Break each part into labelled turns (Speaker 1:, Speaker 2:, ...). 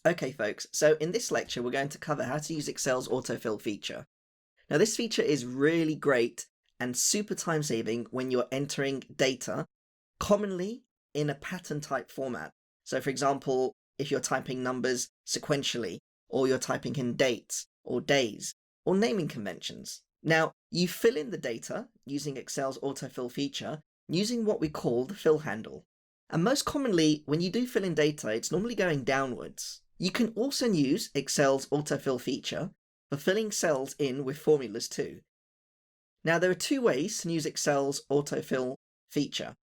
Speaker 1: Okay folks, so in this lecture we're going to cover how to use Excel's autofill feature. Now this feature is really great and super time saving when you're entering data, commonly in a pattern type format. So for example, if you're typing numbers sequentially, or you're typing in dates or days, or naming conventions. Now you fill in the data using Excel's autofill feature using what we call the fill handle. And most commonly, when you do fill in data, it's normally going downwards. You can also use Excel's autofill feature for filling cells in with formulas too. Now there are two ways to use Excel's autofill feature.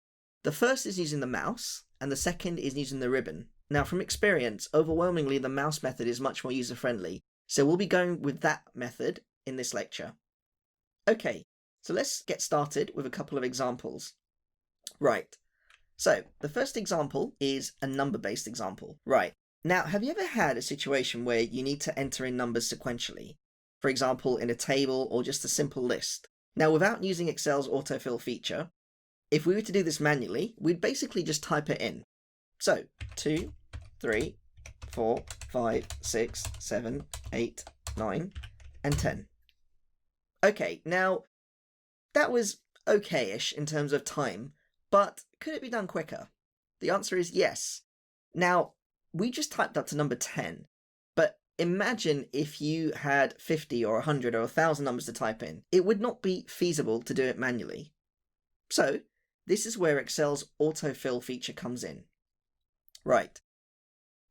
Speaker 1: The first is using the mouse, and the second is using the ribbon. Now from experience, overwhelmingly the mouse method is much more user-friendly, so we'll be going with that method in this lecture. Okay, so let's get started with a couple of examples. Right, so the first example is a number-based example. Right. Now, have you ever had a situation where you need to enter in numbers sequentially? For example, in a table or just a simple list. Now, without using Excel's autofill feature, if we were to do this manually, we'd basically just type it in. So, 2, 3, 4, 5, 6, 7, 8, 9, and 10. Okay, now, that was okay-ish in terms of time, but could it be done quicker? The answer is yes. Now, we just typed up to number 10, but imagine if you had 50 or 100 or 1,000 numbers to type in. It would not be feasible to do it manually. So this is where Excel's autofill feature comes in. Right,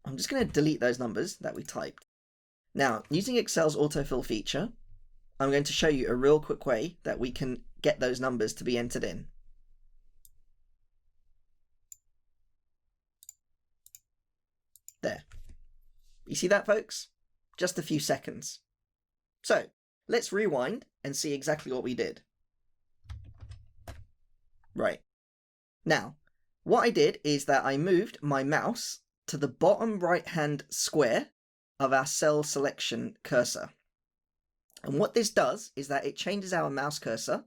Speaker 1: I'm just going to delete those numbers that we typed. Now, using Excel's autofill feature, I'm going to show you a real quick way that we can get those numbers to be entered in. There. You see that, folks? Just a few seconds. So let's rewind and see exactly what we did. Right. Now, what I did is that I moved my mouse to the bottom right-hand square of our cell selection cursor. And what this does is that it changes our mouse cursor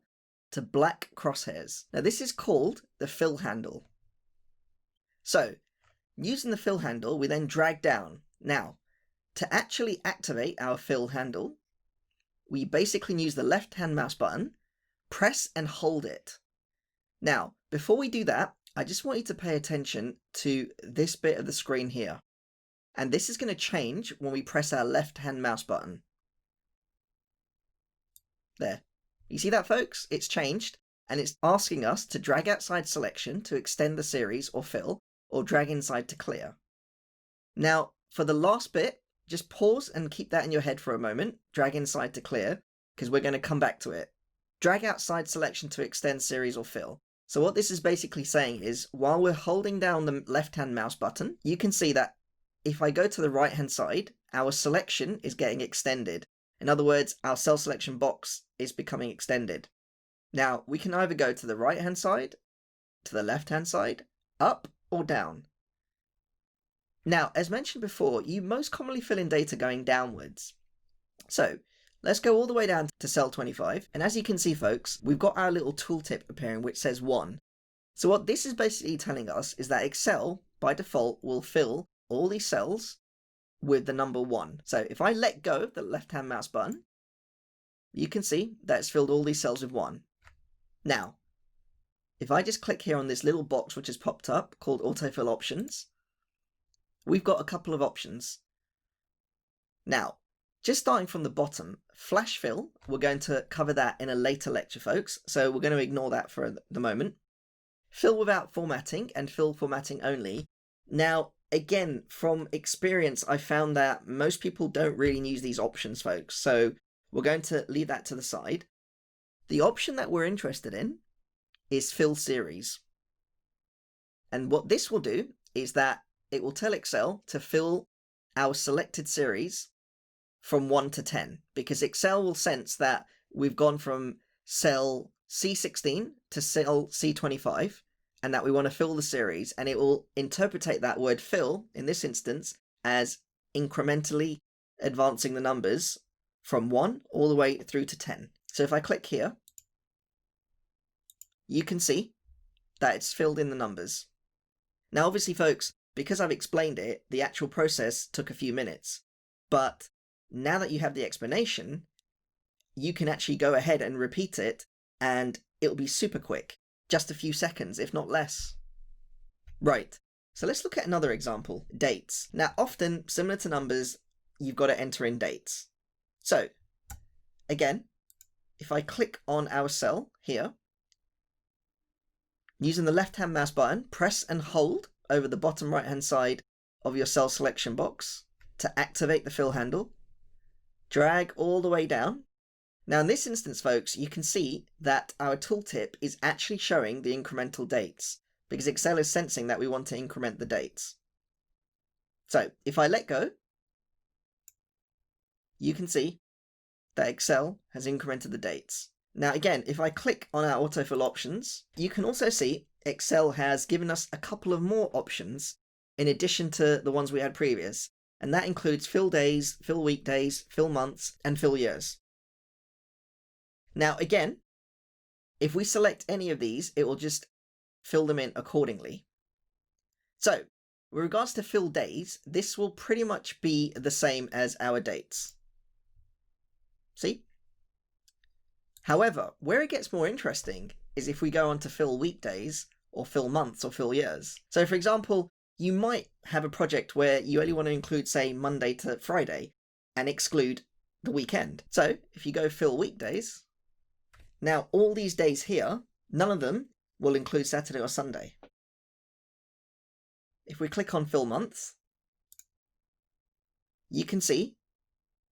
Speaker 1: to black crosshairs. Now this is called the fill handle. So, using the fill handle, we then drag down. Now, to actually activate our fill handle, we basically use the left-hand mouse button, press and hold it. Now, before we do that, I just want you to pay attention to this bit of the screen here. And this is going to change when we press our left-hand mouse button. There. You see that, folks? It's changed, and it's asking us to drag outside selection to extend the series or fill, or drag inside to clear. Now, for the last bit, just pause and keep that in your head for a moment. Drag inside to clear, because we're going to come back to it. Drag outside selection to extend series or fill. So what this is basically saying is, while we're holding down the left-hand mouse button, you can see that if I go to the right-hand side, our selection is getting extended. In other words, our cell selection box is becoming extended. Now, we can either go to the right-hand side, to the left-hand side, up, or down. Now, as mentioned before, you most commonly fill in data going downwards. So, let's go all the way down to cell 25, and as you can see, folks, we've got our little tooltip appearing which says 1. So what this is basically telling us is that Excel, by default, will fill all these cells with the number 1. So if I let go of the left-hand mouse button, you can see that it's filled all these cells with 1. Now, if I just click here on this little box which has popped up called Autofill Options, we've got a couple of options. Now, just starting from the bottom, Flash Fill, we're going to cover that in a later lecture, folks, so we're going to ignore that for the moment. Fill without formatting and fill formatting only. Now, again, from experience, I found that most people don't really use these options, folks, so we're going to leave that to the side. The option that we're interested in is Fill Series. And what this will do is that it will tell Excel to fill our selected series from 1 to 10, because Excel will sense that we've gone from cell C16 to cell C25, and that we want to fill the series, and it will interpret that word fill, in this instance, as incrementally advancing the numbers from 1 all the way through to 10. So if I click here, you can see that it's filled in the numbers. Now obviously, folks, because I've explained it, the actual process took a few minutes. But now that you have the explanation, you can actually go ahead and repeat it, and it'll be super quick. Just a few seconds, if not less. Right, so let's look at another example, dates. Now, often, similar to numbers, you've got to enter in dates. So, again, if I click on our cell here, using the left-hand mouse button, press and hold over the bottom right-hand side of your cell selection box to activate the fill handle. Drag all the way down. Now in this instance, folks, you can see that our tooltip is actually showing the incremental dates because Excel is sensing that we want to increment the dates. So if I let go, you can see that Excel has incremented the dates. Now again, if I click on our autofill options, you can also see Excel has given us a couple of more options in addition to the ones we had previous, and that includes fill days, fill weekdays, fill months, and fill years. Now again, if we select any of these, it will just fill them in accordingly. So, with regards to fill days, this will pretty much be the same as our dates. See? However, where it gets more interesting is if we go on to fill weekdays, or fill months, or fill years. So for example, you might have a project where you only want to include, say, Monday to Friday, and exclude the weekend. So if you go fill weekdays, now all these days here, none of them will include Saturday or Sunday. If we click on fill months, you can see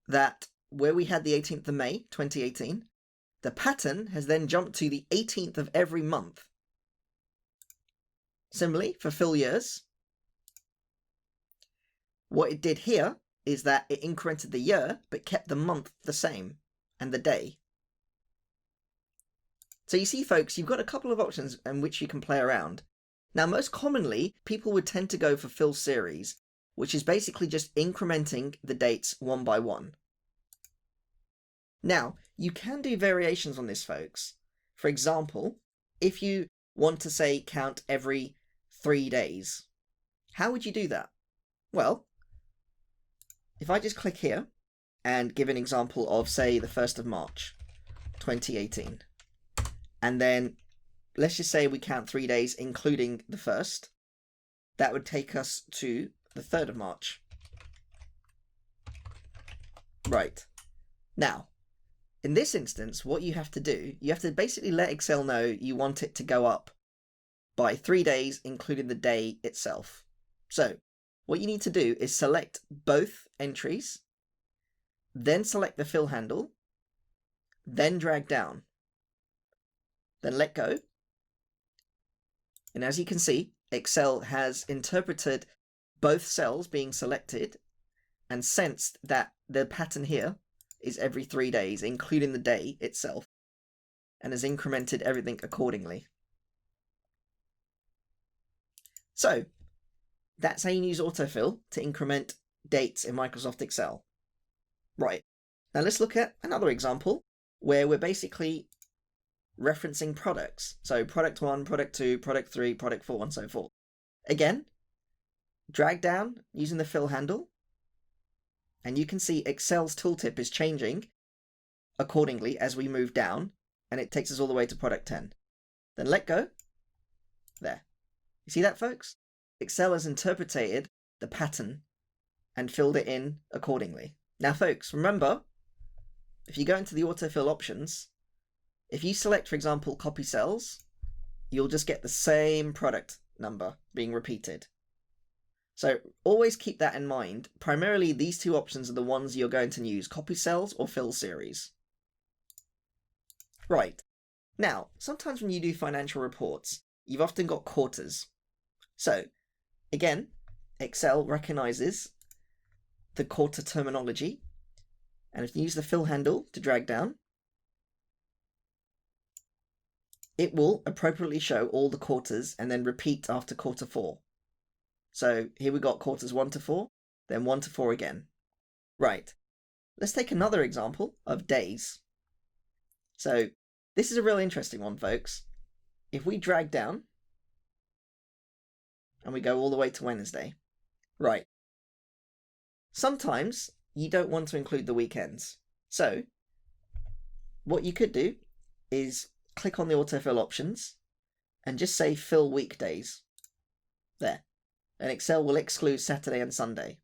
Speaker 1: that where we had the 18th of May 2018, the pattern has then jumped to the 18th of every month. Similarly, for fill years, what it did here is that it incremented the year, but kept the month the same, and the day. So you see, folks, you've got a couple of options in which you can play around. Now, most commonly, people would tend to go for fill series, which is basically just incrementing the dates one by one. Now, you can do variations on this, folks. For example, if you want to, say, count every 3 days, how would you do that? Well, if I just click here and give an example of, say, the 1st of March 2018, and then let's just say we count 3 days including the 1st, that would take us to the 3rd of March. Right. Now, in this instance, what you have to do, you have to basically let Excel know you want it to go up by 3 days, including the day itself. So, what you need to do is select both entries, then select the fill handle, then drag down, then let go. And as you can see, Excel has interpreted both cells being selected and sensed that the pattern here is every 3 days, including the day itself, and has incremented everything accordingly. So, that's how you use autofill to increment dates in Microsoft Excel. Right, now let's look at another example where we're basically referencing products. So product 1, product 2, product 3, product 4, and so forth. Again, drag down using the fill handle, and you can see Excel's tooltip is changing accordingly as we move down, and it takes us all the way to product 10. Then let go. There. You see that, folks? Excel has interpreted the pattern and filled it in accordingly. Now, folks, remember, if you go into the autofill options, if you select, for example, copy cells, you'll just get the same product number being repeated. So always keep that in mind. Primarily, these two options are the ones you're going to use, copy cells or fill series. Right. Now, sometimes when you do financial reports, you've often got quarters. So, again, Excel recognizes the quarter terminology, and if you use the fill handle to drag down, it will appropriately show all the quarters and then repeat after quarter 4. So here we got quarters 1 to 4, then 1 to 4 again. Right, let's take another example of days. So this is a real interesting one, folks. If we drag down, and we go all the way to Wednesday. Right. Sometimes you don't want to include the weekends. So what you could do is click on the autofill options and just say fill weekdays. There. And Excel will exclude Saturday and Sunday.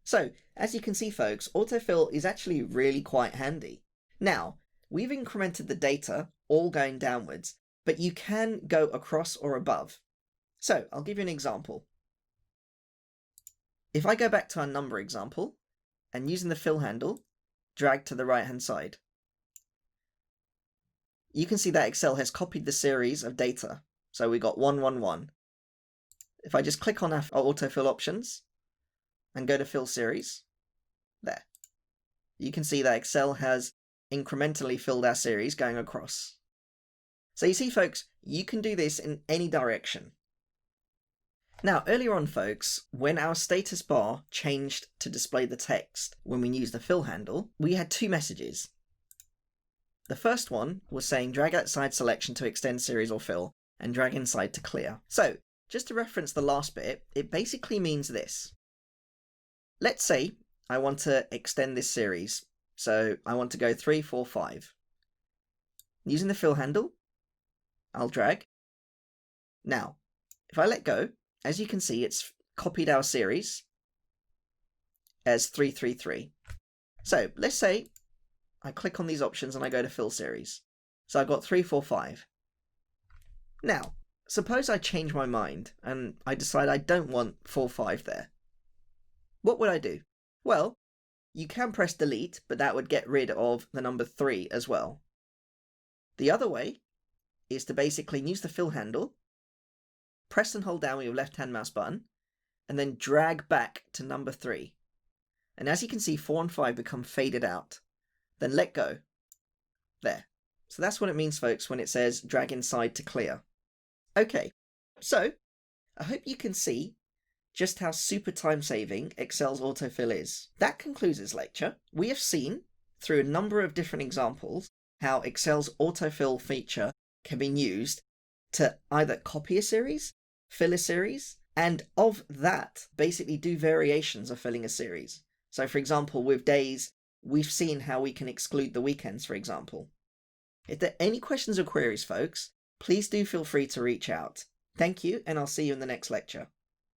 Speaker 1: So, as you can see folks, autofill is actually really quite handy. Now, we've incremented the data all going downwards, but you can go across or above. So, I'll give you an example. If I go back to our number example, and using the fill handle, drag to the right hand side, you can see that Excel has copied the series of data. So we got 111. If I just click on our autofill options and go to fill series, there, you can see that Excel has incrementally filled our series going across. So you see folks, you can do this in any direction. Now earlier on folks, when our status bar changed to display the text when we used the fill handle, we had two messages. The first one was saying drag outside selection to extend series or fill, and drag inside to clear. So, just to reference the last bit, it basically means this. Let's say I want to extend this series, so I want to go 3, 4, 5. Using the fill handle, I'll drag. Now, if I let go, as you can see, it's copied our series as 3, 3, 3. So, let's say I click on these options and I go to fill series. So I've got 3, 4, 5. Now, suppose I change my mind and I decide I don't want 4, 5 there. What would I do? Well, you can press delete, but that would get rid of the number 3 as well. The other way is to basically use the fill handle, press and hold down with your left-hand mouse button, and then drag back to number 3. And as you can see, 4 and 5 become faded out. Then let go. There. So that's what it means, folks, when it says drag inside to clear. Okay, so I hope you can see just how super time-saving Excel's autofill is. That concludes this lecture. We have seen, through a number of different examples, how Excel's autofill feature can be used to either copy a series, fill a series, and of that, basically do variations of filling a series. So for example, with days, we've seen how we can exclude the weekends, for example. If there are any questions or queries, folks, please do feel free to reach out. Thank you, and I'll see you in the next lecture.